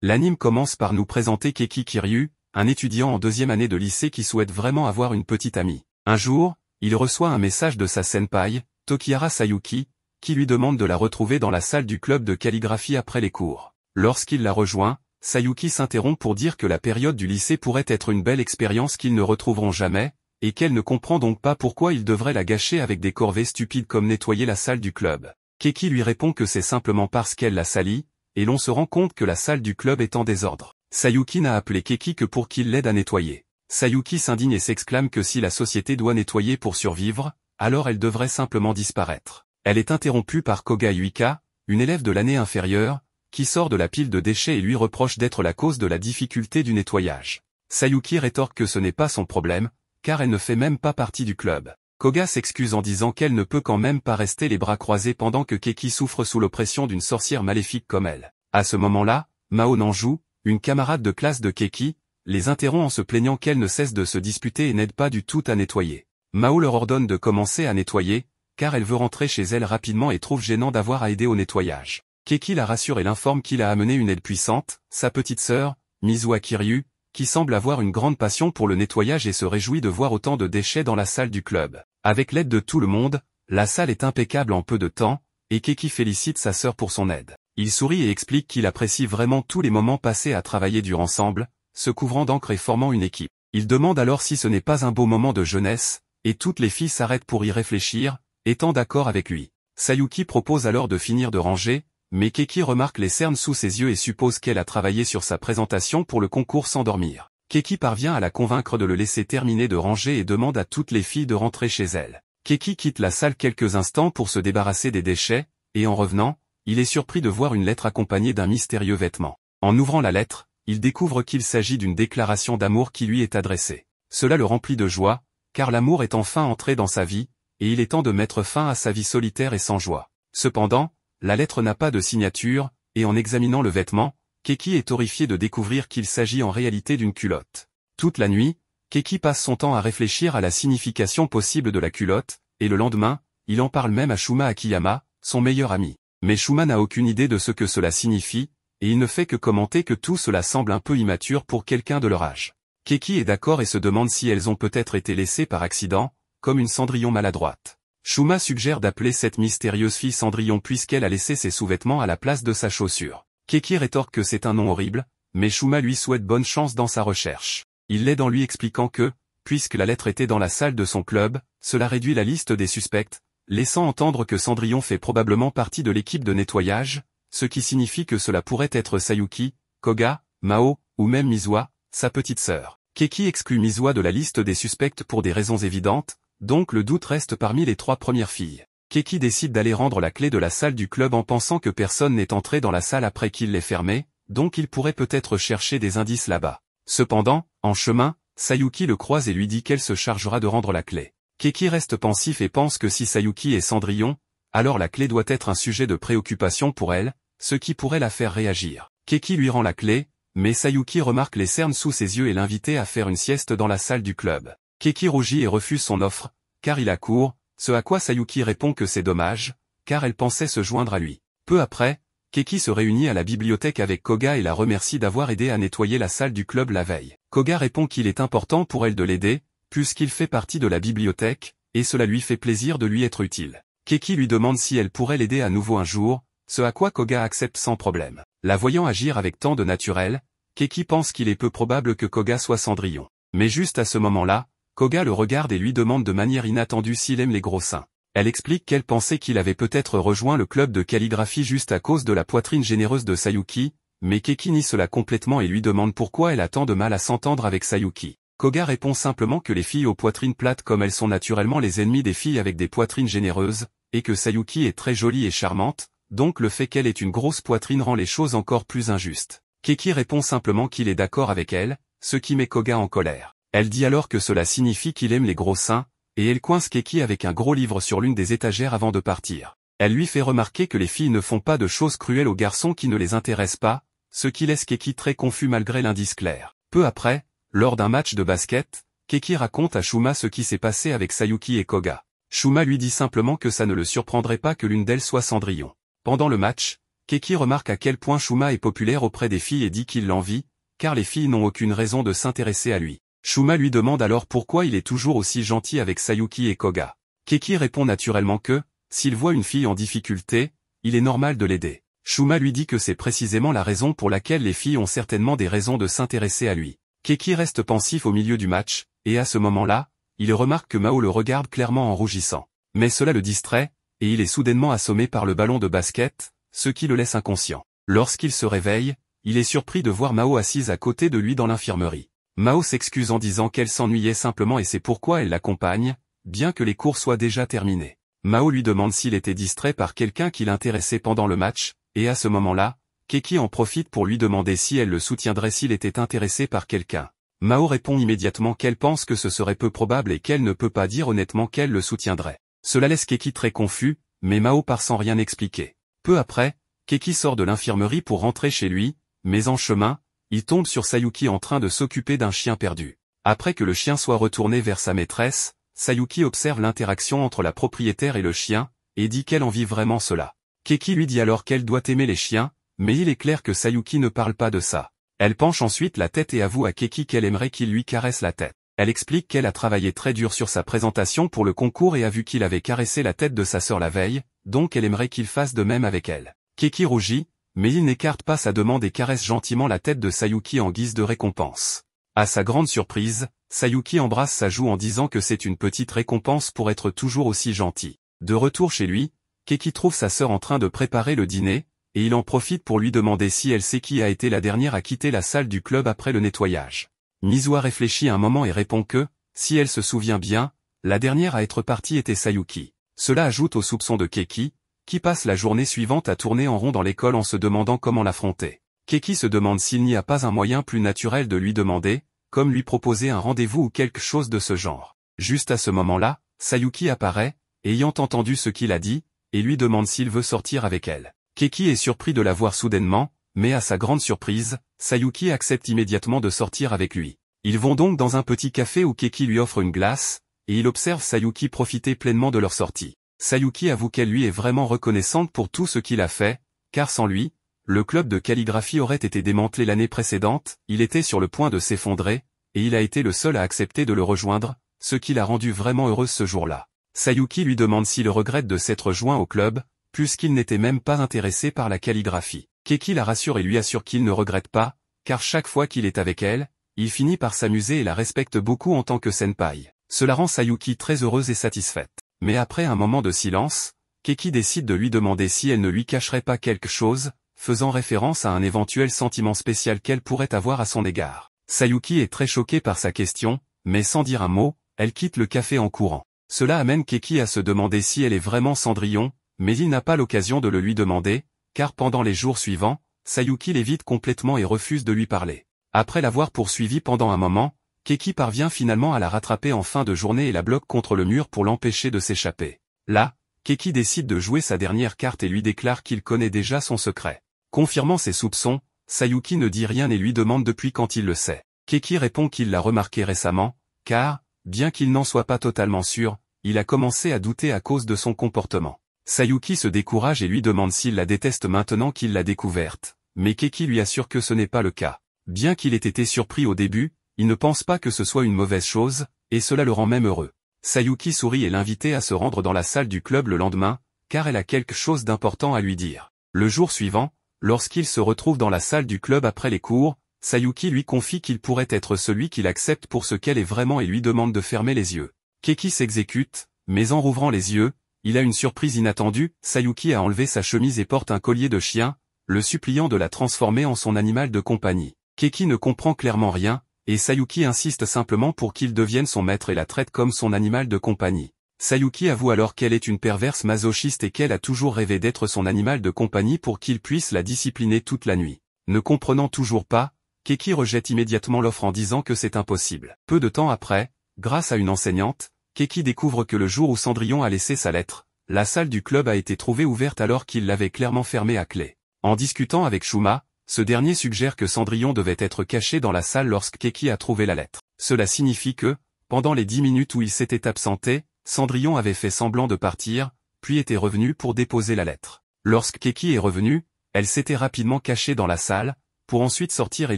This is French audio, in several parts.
L'anime commence par nous présenter Keki Kiryu, un étudiant en 2e année de lycée qui souhaite vraiment avoir une petite amie. Un jour, il reçoit un message de sa senpai, Tokihara Sayuki, qui lui demande de la retrouver dans la salle du club de calligraphie après les cours. Lorsqu'il la rejoint, Sayuki s'interrompt pour dire que la période du lycée pourrait être une belle expérience qu'ils ne retrouveront jamais, et qu'elle ne comprend donc pas pourquoi il devrait la gâcher avec des corvées stupides comme nettoyer la salle du club. Keki lui répond que c'est simplement parce qu'elle la salit, et l'on se rend compte que la salle du club est en désordre. Sayuki n'a appelé Keki que pour qu'il l'aide à nettoyer. Sayuki s'indigne et s'exclame que si la société doit nettoyer pour survivre, alors elle devrait simplement disparaître. Elle est interrompue par Koga Yuika, une élève de l'année inférieure, qui sort de la pile de déchets et lui reproche d'être la cause de la difficulté du nettoyage. Sayuki rétorque que ce n'est pas son problème, car elle ne fait même pas partie du club. Koga s'excuse en disant qu'elle ne peut quand même pas rester les bras croisés pendant que Keki souffre sous l'oppression d'une sorcière maléfique comme elle. À ce moment-là, Mao Nanju, une camarade de classe de Keki, les interrompt en se plaignant qu'elle ne cesse de se disputer et n'aide pas du tout à nettoyer. Mao leur ordonne de commencer à nettoyer, car elle veut rentrer chez elle rapidement et trouve gênant d'avoir à aider au nettoyage. Keki la rassure et l'informe qu'il a amené une aide puissante, sa petite sœur, Mizuha Kiryu, qui semble avoir une grande passion pour le nettoyage et se réjouit de voir autant de déchets dans la salle du club. Avec l'aide de tout le monde, la salle est impeccable en peu de temps, et Keki félicite sa sœur pour son aide. Il sourit et explique qu'il apprécie vraiment tous les moments passés à travailler dur ensemble, se couvrant d'encre et formant une équipe. Il demande alors si ce n'est pas un beau moment de jeunesse, et toutes les filles s'arrêtent pour y réfléchir, étant d'accord avec lui. Sayuki propose alors de finir de ranger, mais Keki remarque les cernes sous ses yeux et suppose qu'elle a travaillé sur sa présentation pour le concours sans dormir. Keki parvient à la convaincre de le laisser terminer de ranger et demande à toutes les filles de rentrer chez elle. Keki quitte la salle quelques instants pour se débarrasser des déchets, et en revenant, il est surpris de voir une lettre accompagnée d'un mystérieux vêtement. En ouvrant la lettre, il découvre qu'il s'agit d'une déclaration d'amour qui lui est adressée. Cela le remplit de joie, car l'amour est enfin entré dans sa vie, et il est temps de mettre fin à sa vie solitaire et sans joie. Cependant, la lettre n'a pas de signature, et en examinant le vêtement, Keki est horrifié de découvrir qu'il s'agit en réalité d'une culotte. Toute la nuit, Keki passe son temps à réfléchir à la signification possible de la culotte, et le lendemain, il en parle même à Shuma Akiyama, son meilleur ami. Mais Shuma n'a aucune idée de ce que cela signifie, et il ne fait que commenter que tout cela semble un peu immature pour quelqu'un de leur âge. Keki est d'accord et se demande si elles ont peut-être été laissées par accident, comme une Cendrillon maladroite. Shuma suggère d'appeler cette mystérieuse fille Cendrillon puisqu'elle a laissé ses sous-vêtements à la place de sa chaussure. Keki rétorque que c'est un nom horrible, mais Shuma lui souhaite bonne chance dans sa recherche. Il l'aide en lui expliquant que, puisque la lettre était dans la salle de son club, cela réduit la liste des suspects, laissant entendre que Cendrillon fait probablement partie de l'équipe de nettoyage, ce qui signifie que cela pourrait être Sayuki, Koga, Mao, ou même Mizuha, sa petite sœur. Keki exclut Mizuha de la liste des suspects pour des raisons évidentes, donc le doute reste parmi les 3 premières filles. Keki décide d'aller rendre la clé de la salle du club en pensant que personne n'est entré dans la salle après qu'il l'ait fermée, donc il pourrait peut-être chercher des indices là-bas. Cependant, en chemin, Sayuki le croise et lui dit qu'elle se chargera de rendre la clé. Keki reste pensif et pense que si Sayuki est Cendrillon, alors la clé doit être un sujet de préoccupation pour elle, ce qui pourrait la faire réagir. Keki lui rend la clé, mais Sayuki remarque les cernes sous ses yeux et l'invite à faire une sieste dans la salle du club. Keki rougit et refuse son offre, car il accourt, ce à quoi Sayuki répond que c'est dommage, car elle pensait se joindre à lui. Peu après, Keki se réunit à la bibliothèque avec Koga et la remercie d'avoir aidé à nettoyer la salle du club la veille. Koga répond qu'il est important pour elle de l'aider, puisqu'il fait partie de la bibliothèque, et cela lui fait plaisir de lui être utile. Keki lui demande si elle pourrait l'aider à nouveau un jour, ce à quoi Koga accepte sans problème. La voyant agir avec tant de naturel, Keki pense qu'il est peu probable que Koga soit Cendrillon. Mais juste à ce moment-là, Koga le regarde et lui demande de manière inattendue s'il aime les gros seins. Elle explique qu'elle pensait qu'il avait peut-être rejoint le club de calligraphie juste à cause de la poitrine généreuse de Sayuki, mais Keki nie cela complètement et lui demande pourquoi elle a tant de mal à s'entendre avec Sayuki. Koga répond simplement que les filles aux poitrines plates comme elles sont naturellement les ennemies des filles avec des poitrines généreuses, et que Sayuki est très jolie et charmante, donc le fait qu'elle ait une grosse poitrine rend les choses encore plus injustes. Keki répond simplement qu'il est d'accord avec elle, ce qui met Koga en colère. Elle dit alors que cela signifie qu'il aime les gros seins, et elle coince Keki avec un gros livre sur l'une des étagères avant de partir. Elle lui fait remarquer que les filles ne font pas de choses cruelles aux garçons qui ne les intéressent pas, ce qui laisse Keki très confus malgré l'indice clair. Peu après, lors d'un match de basket, Keki raconte à Shuma ce qui s'est passé avec Sayuki et Koga. Shuma lui dit simplement que ça ne le surprendrait pas que l'une d'elles soit Cendrillon. Pendant le match, Keki remarque à quel point Shuma est populaire auprès des filles et dit qu'il l'envie, car les filles n'ont aucune raison de s'intéresser à lui. Shuma lui demande alors pourquoi il est toujours aussi gentil avec Sayuki et Koga. Keki répond naturellement que, s'il voit une fille en difficulté, il est normal de l'aider. Shuma lui dit que c'est précisément la raison pour laquelle les filles ont certainement des raisons de s'intéresser à lui. Keki reste pensif au milieu du match, et à ce moment-là, il remarque que Mao le regarde clairement en rougissant. Mais cela le distrait, et il est soudainement assommé par le ballon de basket, ce qui le laisse inconscient. Lorsqu'il se réveille, il est surpris de voir Mao assise à côté de lui dans l'infirmerie. Mao s'excuse en disant qu'elle s'ennuyait simplement et c'est pourquoi elle l'accompagne, bien que les cours soient déjà terminés. Mao lui demande s'il était distrait par quelqu'un qui l'intéressait pendant le match, et à ce moment-là, Keki en profite pour lui demander si elle le soutiendrait s'il était intéressé par quelqu'un. Mao répond immédiatement qu'elle pense que ce serait peu probable et qu'elle ne peut pas dire honnêtement qu'elle le soutiendrait. Cela laisse Keki très confus, mais Mao part sans rien expliquer. Peu après, Keki sort de l'infirmerie pour rentrer chez lui, mais en chemin, il tombe sur Sayuki en train de s'occuper d'un chien perdu. Après que le chien soit retourné vers sa maîtresse, Sayuki observe l'interaction entre la propriétaire et le chien, et dit qu'elle envie vraiment cela. Keki lui dit alors qu'elle doit aimer les chiens, mais il est clair que Sayuki ne parle pas de ça. Elle penche ensuite la tête et avoue à Keki qu'elle aimerait qu'il lui caresse la tête. Elle explique qu'elle a travaillé très dur sur sa présentation pour le concours et a vu qu'il avait caressé la tête de sa sœur la veille, donc elle aimerait qu'il fasse de même avec elle. Keki rougit, mais il n'écarte pas sa demande et caresse gentiment la tête de Sayuki en guise de récompense. À sa grande surprise, Sayuki embrasse sa joue en disant que c'est une petite récompense pour être toujours aussi gentil. De retour chez lui, Keki trouve sa sœur en train de préparer le dîner, et il en profite pour lui demander si elle sait qui a été la dernière à quitter la salle du club après le nettoyage. Mizuha réfléchit un moment et répond que, si elle se souvient bien, la dernière à être partie était Sayuki. Cela ajoute au soupçon de Keki, qui passe la journée suivante à tourner en rond dans l'école en se demandant comment l'affronter. Keki se demande s'il n'y a pas un moyen plus naturel de lui demander, comme lui proposer un rendez-vous ou quelque chose de ce genre. Juste à ce moment-là, Sayuki apparaît, ayant entendu ce qu'il a dit, et lui demande s'il veut sortir avec elle. Keki est surpris de la voir soudainement, mais à sa grande surprise, Sayuki accepte immédiatement de sortir avec lui. Ils vont donc dans un petit café où Keki lui offre une glace, et il observe Sayuki profiter pleinement de leur sortie. Sayuki avoue qu'elle lui est vraiment reconnaissante pour tout ce qu'il a fait, car sans lui, le club de calligraphie aurait été démantelé l'année précédente, il était sur le point de s'effondrer, et il a été le seul à accepter de le rejoindre, ce qui l'a rendu vraiment heureuse ce jour-là. Sayuki lui demande s'il regrette de s'être joint au club, puisqu'il n'était même pas intéressé par la calligraphie. Keki la rassure et lui assure qu'il ne regrette pas, car chaque fois qu'il est avec elle, il finit par s'amuser et la respecte beaucoup en tant que senpai. Cela rend Sayuki très heureuse et satisfaite. Mais après un moment de silence, Keki décide de lui demander si elle ne lui cacherait pas quelque chose, faisant référence à un éventuel sentiment spécial qu'elle pourrait avoir à son égard. Sayuki est très choquée par sa question, mais sans dire un mot, elle quitte le café en courant. Cela amène Keki à se demander si elle est vraiment Cendrillon, mais il n'a pas l'occasion de le lui demander, car pendant les jours suivants, Sayuki l'évite complètement et refuse de lui parler. Après l'avoir poursuivie pendant un moment, Keki parvient finalement à la rattraper en fin de journée et la bloque contre le mur pour l'empêcher de s'échapper. Là, Keki décide de jouer sa dernière carte et lui déclare qu'il connaît déjà son secret. Confirmant ses soupçons, Sayuki ne dit rien et lui demande depuis quand il le sait. Keki répond qu'il l'a remarqué récemment, car, bien qu'il n'en soit pas totalement sûr, il a commencé à douter à cause de son comportement. Sayuki se décourage et lui demande s'il la déteste maintenant qu'il l'a découverte, mais Keki lui assure que ce n'est pas le cas. Bien qu'il ait été surpris au début, il ne pense pas que ce soit une mauvaise chose, et cela le rend même heureux. Sayuki sourit et l'invite à se rendre dans la salle du club le lendemain, car elle a quelque chose d'important à lui dire. Le jour suivant, lorsqu'il se retrouve dans la salle du club après les cours, Sayuki lui confie qu'il pourrait être celui qu'il accepte pour ce qu'elle est vraiment et lui demande de fermer les yeux. Keki s'exécute, mais en rouvrant les yeux, il a une surprise inattendue, Sayuki a enlevé sa chemise et porte un collier de chien, le suppliant de la transformer en son animal de compagnie. Keki ne comprend clairement rien, et Sayuki insiste simplement pour qu'il devienne son maître et la traite comme son animal de compagnie. Sayuki avoue alors qu'elle est une perverse masochiste et qu'elle a toujours rêvé d'être son animal de compagnie pour qu'il puisse la discipliner toute la nuit. Ne comprenant toujours pas, Keki rejette immédiatement l'offre en disant que c'est impossible. Peu de temps après, grâce à une enseignante, Keki découvre que le jour où Cendrillon a laissé sa lettre, la salle du club a été trouvée ouverte alors qu'il l'avait clairement fermée à clé. En discutant avec Shuma, ce dernier suggère que Cendrillon devait être caché dans la salle lorsque Keki a trouvé la lettre. Cela signifie que, pendant les 10 minutes où il s'était absenté, Cendrillon avait fait semblant de partir, puis était revenu pour déposer la lettre. Lorsque Keki est revenu, elle s'était rapidement cachée dans la salle, pour ensuite sortir et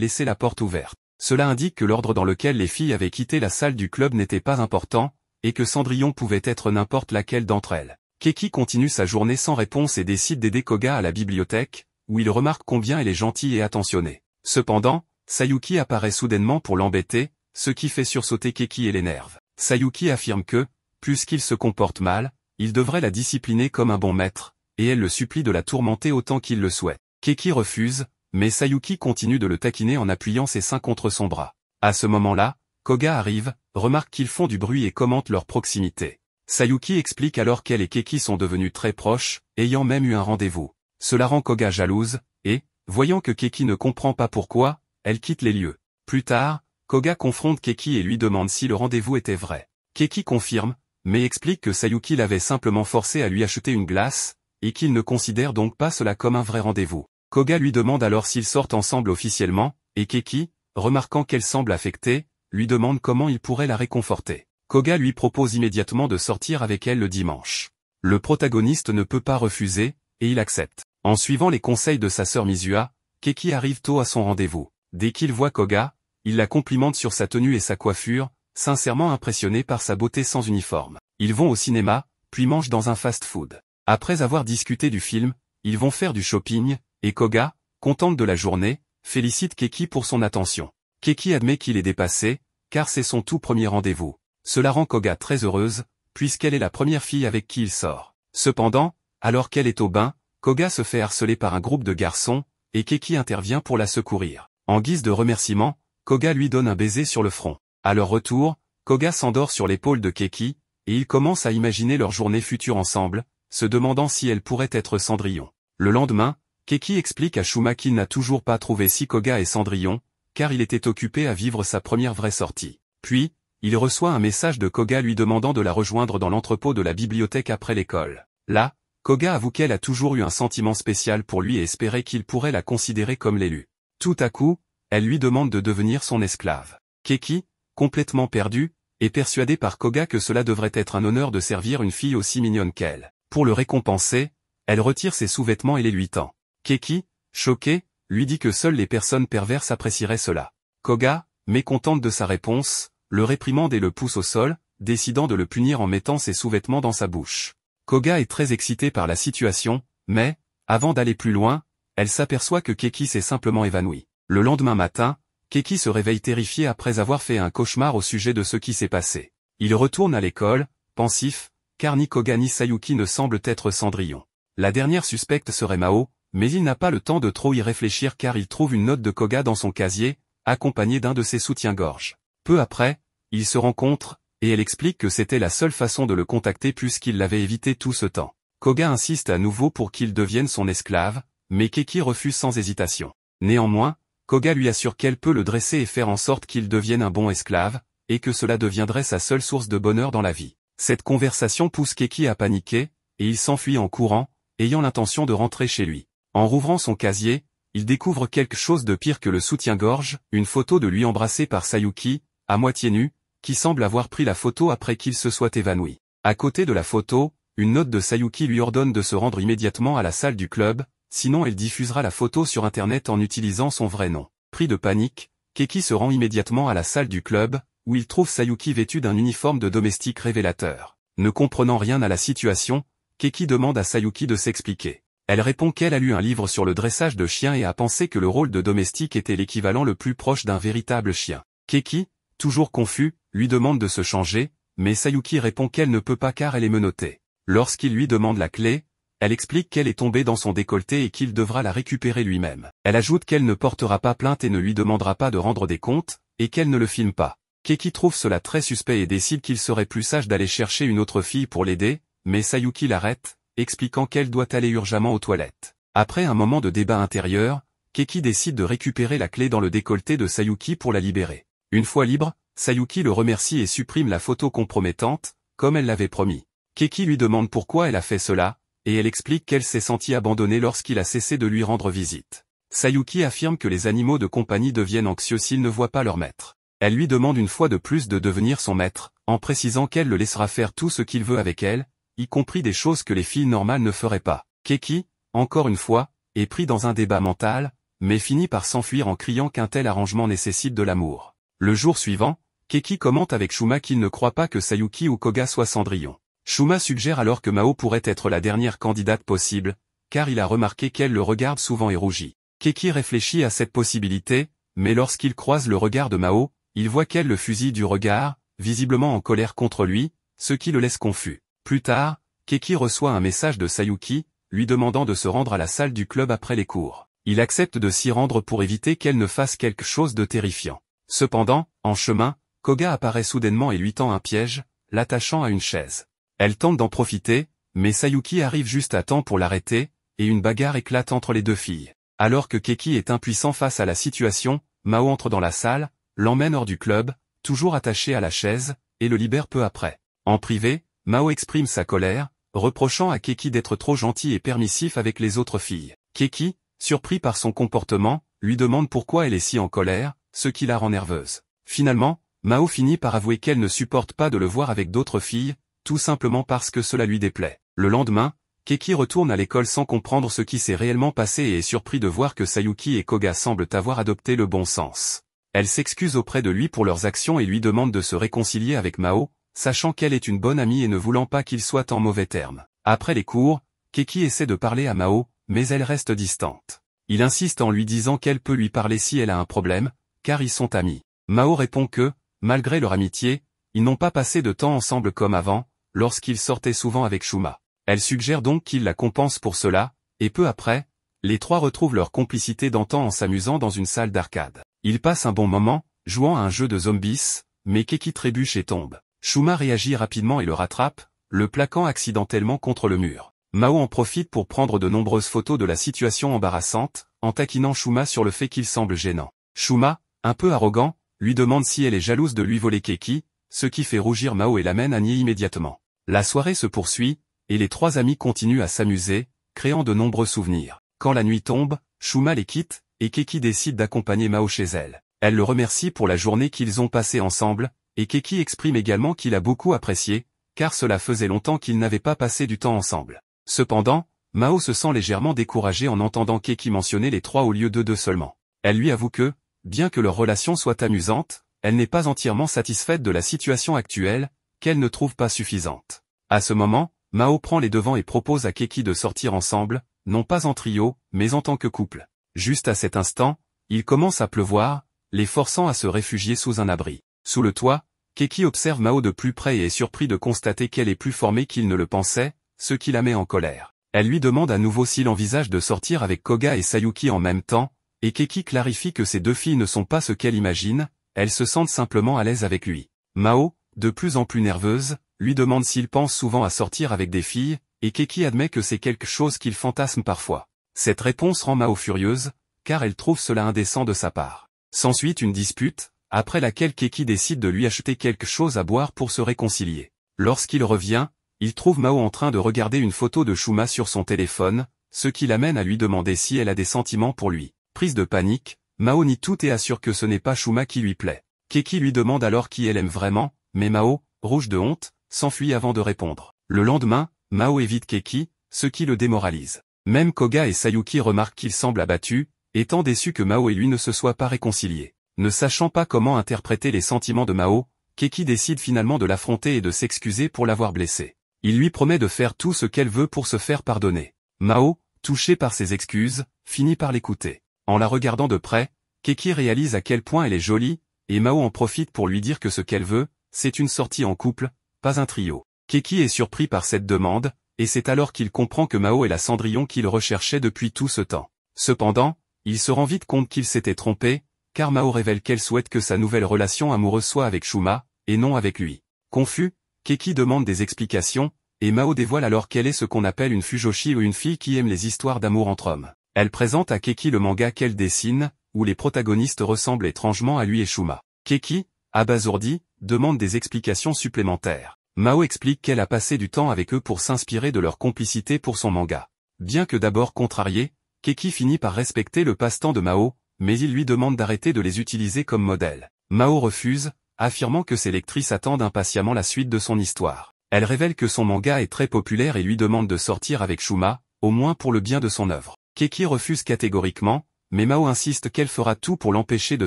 laisser la porte ouverte. Cela indique que l'ordre dans lequel les filles avaient quitté la salle du club n'était pas important, et que Cendrillon pouvait être n'importe laquelle d'entre elles. Keki continue sa journée sans réponse et décide d'aider Koga à la bibliothèque, où il remarque combien elle est gentille et attentionnée. Cependant, Sayuki apparaît soudainement pour l'embêter, ce qui fait sursauter Keki et l'énerve. Sayuki affirme que, puisqu'il se comporte mal, il devrait la discipliner comme un bon maître, et elle le supplie de la tourmenter autant qu'il le souhaite. Keki refuse, mais Sayuki continue de le taquiner en appuyant ses seins contre son bras. À ce moment-là, Koga arrive, remarque qu'ils font du bruit et commente leur proximité. Sayuki explique alors qu'elle et Keki sont devenus très proches, ayant même eu un rendez-vous. Cela rend Koga jalouse, et, voyant que Keki ne comprend pas pourquoi, elle quitte les lieux. Plus tard, Koga confronte Keki et lui demande si le rendez-vous était vrai. Keki confirme, mais explique que Sayuki l'avait simplement forcé à lui acheter une glace, et qu'il ne considère donc pas cela comme un vrai rendez-vous. Koga lui demande alors s'ils sortent ensemble officiellement, et Keki, remarquant qu'elle semble affectée, lui demande comment il pourrait la réconforter. Koga lui propose immédiatement de sortir avec elle le dimanche. Le protagoniste ne peut pas refuser, et il accepte. En suivant les conseils de sa sœur Mizua, Keki arrive tôt à son rendez-vous. Dès qu'il voit Koga, il la complimente sur sa tenue et sa coiffure, sincèrement impressionné par sa beauté sans uniforme. Ils vont au cinéma, puis mangent dans un fast-food. Après avoir discuté du film, ils vont faire du shopping, et Koga, contente de la journée, félicite Keki pour son attention. Keki admet qu'il est dépassé, car c'est son tout premier rendez-vous. Cela rend Koga très heureuse, puisqu'elle est la première fille avec qui il sort. Cependant, alors qu'elle est au bain, Koga se fait harceler par un groupe de garçons, et Keki intervient pour la secourir. En guise de remerciement, Koga lui donne un baiser sur le front. À leur retour, Koga s'endort sur l'épaule de Keki, et ils commencent à imaginer leur journée future ensemble, se demandant si elle pourrait être Cendrillon. Le lendemain, Keki explique à Shuma qu'il n'a toujours pas trouvé si Koga est Cendrillon, car il était occupé à vivre sa première vraie sortie. Puis, il reçoit un message de Koga lui demandant de la rejoindre dans l'entrepôt de la bibliothèque après l'école. Là, Koga avoue qu'elle a toujours eu un sentiment spécial pour lui et espérait qu'il pourrait la considérer comme l'élu. Tout à coup, elle lui demande de devenir son esclave. Keki, complètement perdue, est persuadée par Koga que cela devrait être un honneur de servir une fille aussi mignonne qu'elle. Pour le récompenser, elle retire ses sous-vêtements et les lui tend. Keki, choquée, lui dit que seules les personnes perverses apprécieraient cela. Koga, mécontente de sa réponse, le réprimande et le pousse au sol, décidant de le punir en mettant ses sous-vêtements dans sa bouche. Koga est très excitée par la situation, mais, avant d'aller plus loin, elle s'aperçoit que Keki s'est simplement évanouie. Le lendemain matin, Keki se réveille terrifié après avoir fait un cauchemar au sujet de ce qui s'est passé. Il retourne à l'école, pensif, car ni Koga ni Sayuki ne semblent être Cendrillon. La dernière suspecte serait Mao, mais il n'a pas le temps de trop y réfléchir car il trouve une note de Koga dans son casier, accompagnée d'un de ses soutiens-gorge. Peu après, ils se rencontrent, et elle explique que c'était la seule façon de le contacter puisqu'il l'avait évité tout ce temps. Koga insiste à nouveau pour qu'il devienne son esclave, mais Keki refuse sans hésitation. Néanmoins, Koga lui assure qu'elle peut le dresser et faire en sorte qu'il devienne un bon esclave, et que cela deviendrait sa seule source de bonheur dans la vie. Cette conversation pousse Keki à paniquer, et il s'enfuit en courant, ayant l'intention de rentrer chez lui. En rouvrant son casier, il découvre quelque chose de pire que le soutien-gorge, une photo de lui embrassé par Sayuki, à moitié nu, qui semble avoir pris la photo après qu'il se soit évanoui. À côté de la photo, une note de Sayuki lui ordonne de se rendre immédiatement à la salle du club, sinon elle diffusera la photo sur internet en utilisant son vrai nom. Pris de panique, Keki se rend immédiatement à la salle du club, où il trouve Sayuki vêtu d'un uniforme de domestique révélateur. Ne comprenant rien à la situation, Keki demande à Sayuki de s'expliquer. Elle répond qu'elle a lu un livre sur le dressage de chiens et a pensé que le rôle de domestique était l'équivalent le plus proche d'un véritable chien. Keki, toujours confus, lui demande de se changer, mais Sayuki répond qu'elle ne peut pas car elle est menottée. Lorsqu'il lui demande la clé, elle explique qu'elle est tombée dans son décolleté et qu'il devra la récupérer lui-même. Elle ajoute qu'elle ne portera pas plainte et ne lui demandera pas de rendre des comptes, et qu'elle ne le filme pas. Keki trouve cela très suspect et décide qu'il serait plus sage d'aller chercher une autre fille pour l'aider, mais Sayuki l'arrête, expliquant qu'elle doit aller urgemment aux toilettes. Après un moment de débat intérieur, Keki décide de récupérer la clé dans le décolleté de Sayuki pour la libérer. Une fois libre, Sayuki le remercie et supprime la photo compromettante, comme elle l'avait promis. Keki lui demande pourquoi elle a fait cela, et elle explique qu'elle s'est sentie abandonnée lorsqu'il a cessé de lui rendre visite. Sayuki affirme que les animaux de compagnie deviennent anxieux s'ils ne voient pas leur maître. Elle lui demande une fois de plus de devenir son maître, en précisant qu'elle le laissera faire tout ce qu'il veut avec elle, y compris des choses que les filles normales ne feraient pas. Keki, encore une fois, est pris dans un débat mental, mais finit par s'enfuir en criant qu'un tel arrangement nécessite de l'amour. Le jour suivant, Keki commente avec Shuma qu'il ne croit pas que Sayuki ou Koga soient Cendrillon. Shuma suggère alors que Mao pourrait être la dernière candidate possible, car il a remarqué qu'elle le regarde souvent et rougit. Keki réfléchit à cette possibilité, mais lorsqu'il croise le regard de Mao, il voit qu'elle le fusille du regard, visiblement en colère contre lui, ce qui le laisse confus. Plus tard, Keki reçoit un message de Sayuki, lui demandant de se rendre à la salle du club après les cours. Il accepte de s'y rendre pour éviter qu'elle ne fasse quelque chose de terrifiant. Cependant, en chemin, Koga apparaît soudainement et lui tend un piège, l'attachant à une chaise. Elle tente d'en profiter, mais Sayuki arrive juste à temps pour l'arrêter, et une bagarre éclate entre les deux filles. Alors que Keki est impuissant face à la situation, Mao entre dans la salle, l'emmène hors du club, toujours attaché à la chaise, et le libère peu après. En privé, Mao exprime sa colère, reprochant à Keki d'être trop gentil et permissif avec les autres filles. Keki, surpris par son comportement, lui demande pourquoi elle est si en colère, ce qui la rend nerveuse. Finalement, Mao finit par avouer qu'elle ne supporte pas de le voir avec d'autres filles, tout simplement parce que cela lui déplaît. Le lendemain, Keki retourne à l'école sans comprendre ce qui s'est réellement passé et est surpris de voir que Sayuki et Koga semblent avoir adopté le bon sens. Elle s'excuse auprès de lui pour leurs actions et lui demande de se réconcilier avec Mao, sachant qu'elle est une bonne amie et ne voulant pas qu'ils soient en mauvais termes. Après les cours, Keki essaie de parler à Mao, mais elle reste distante. Il insiste en lui disant qu'elle peut lui parler si elle a un problème, car ils sont amis. Mao répond que, malgré leur amitié, ils n'ont pas passé de temps ensemble comme avant, lorsqu'ils sortaient souvent avec Shuma. Elle suggère donc qu'il la compense pour cela, et peu après, les trois retrouvent leur complicité d'antan en s'amusant dans une salle d'arcade. Ils passent un bon moment, jouant à un jeu de zombies, mais Keki trébuche et tombe. Shuma réagit rapidement et le rattrape, le plaquant accidentellement contre le mur. Mao en profite pour prendre de nombreuses photos de la situation embarrassante, en taquinant Shuma sur le fait qu'il semble gênant. Shuma, un peu arrogant, lui demande si elle est jalouse de lui voler Keki, ce qui fait rougir Mao et l'amène à nier immédiatement. La soirée se poursuit, et les trois amis continuent à s'amuser, créant de nombreux souvenirs. Quand la nuit tombe, Shuma les quitte, et Keki décide d'accompagner Mao chez elle. Elle le remercie pour la journée qu'ils ont passée ensemble, et Keki exprime également qu'il a beaucoup apprécié, car cela faisait longtemps qu'ils n'avaient pas passé du temps ensemble. Cependant, Mao se sent légèrement découragé en entendant Keki mentionner les trois au lieu de deux seulement. Elle lui avoue que, bien que leur relation soit amusante, elle n'est pas entièrement satisfaite de la situation actuelle, qu'elle ne trouve pas suffisante. À ce moment, Mao prend les devants et propose à Keki de sortir ensemble, non pas en trio, mais en tant que couple. Juste à cet instant, il commence à pleuvoir, les forçant à se réfugier sous un abri. Sous le toit, Keki observe Mao de plus près et est surpris de constater qu'elle est plus formée qu'il ne le pensait, ce qui la met en colère. Elle lui demande à nouveau s'il envisage de sortir avec Koga et Sayuki en même temps, et Keki clarifie que ces deux filles ne sont pas ce qu'elle imagine, elles se sentent simplement à l'aise avec lui. Mao, de plus en plus nerveuse, lui demande s'il pense souvent à sortir avec des filles, et Keki admet que c'est quelque chose qu'il fantasme parfois. Cette réponse rend Mao furieuse, car elle trouve cela indécent de sa part. S'ensuit une dispute, après laquelle Keki décide de lui acheter quelque chose à boire pour se réconcilier. Lorsqu'il revient, il trouve Mao en train de regarder une photo de Shuma sur son téléphone, ce qui l'amène à lui demander si elle a des sentiments pour lui. Prise de panique, Mao nie tout et assure que ce n'est pas Shuma qui lui plaît. Keki lui demande alors qui elle aime vraiment, mais Mao, rouge de honte, s'enfuit avant de répondre. Le lendemain, Mao évite Keki, ce qui le démoralise. Même Koga et Sayuki remarquent qu'il semble abattu, étant déçu que Mao et lui ne se soient pas réconciliés. Ne sachant pas comment interpréter les sentiments de Mao, Keki décide finalement de l'affronter et de s'excuser pour l'avoir blessé. Il lui promet de faire tout ce qu'elle veut pour se faire pardonner. Mao, touché par ses excuses, finit par l'écouter. En la regardant de près, Keki réalise à quel point elle est jolie, et Mao en profite pour lui dire que ce qu'elle veut, c'est une sortie en couple, pas un trio. Keki est surpris par cette demande, et c'est alors qu'il comprend que Mao est la Cendrillon qu'il recherchait depuis tout ce temps. Cependant, il se rend vite compte qu'il s'était trompé, car Mao révèle qu'elle souhaite que sa nouvelle relation amoureuse soit avec Shuma, et non avec lui. Confus, Keki demande des explications, et Mao dévoile alors qu'elle est ce qu'on appelle une fujoshi ou une fille qui aime les histoires d'amour entre hommes. Elle présente à Keki le manga qu'elle dessine, où les protagonistes ressemblent étrangement à lui et Shuma. Keki, abasourdi, demande des explications supplémentaires. Mao explique qu'elle a passé du temps avec eux pour s'inspirer de leur complicité pour son manga. Bien que d'abord contrarié, Keki finit par respecter le passe-temps de Mao, mais il lui demande d'arrêter de les utiliser comme modèle. Mao refuse, affirmant que ses lectrices attendent impatiemment la suite de son histoire. Elle révèle que son manga est très populaire et lui demande de sortir avec Shuma, au moins pour le bien de son œuvre. Keki refuse catégoriquement, mais Mao insiste qu'elle fera tout pour l'empêcher de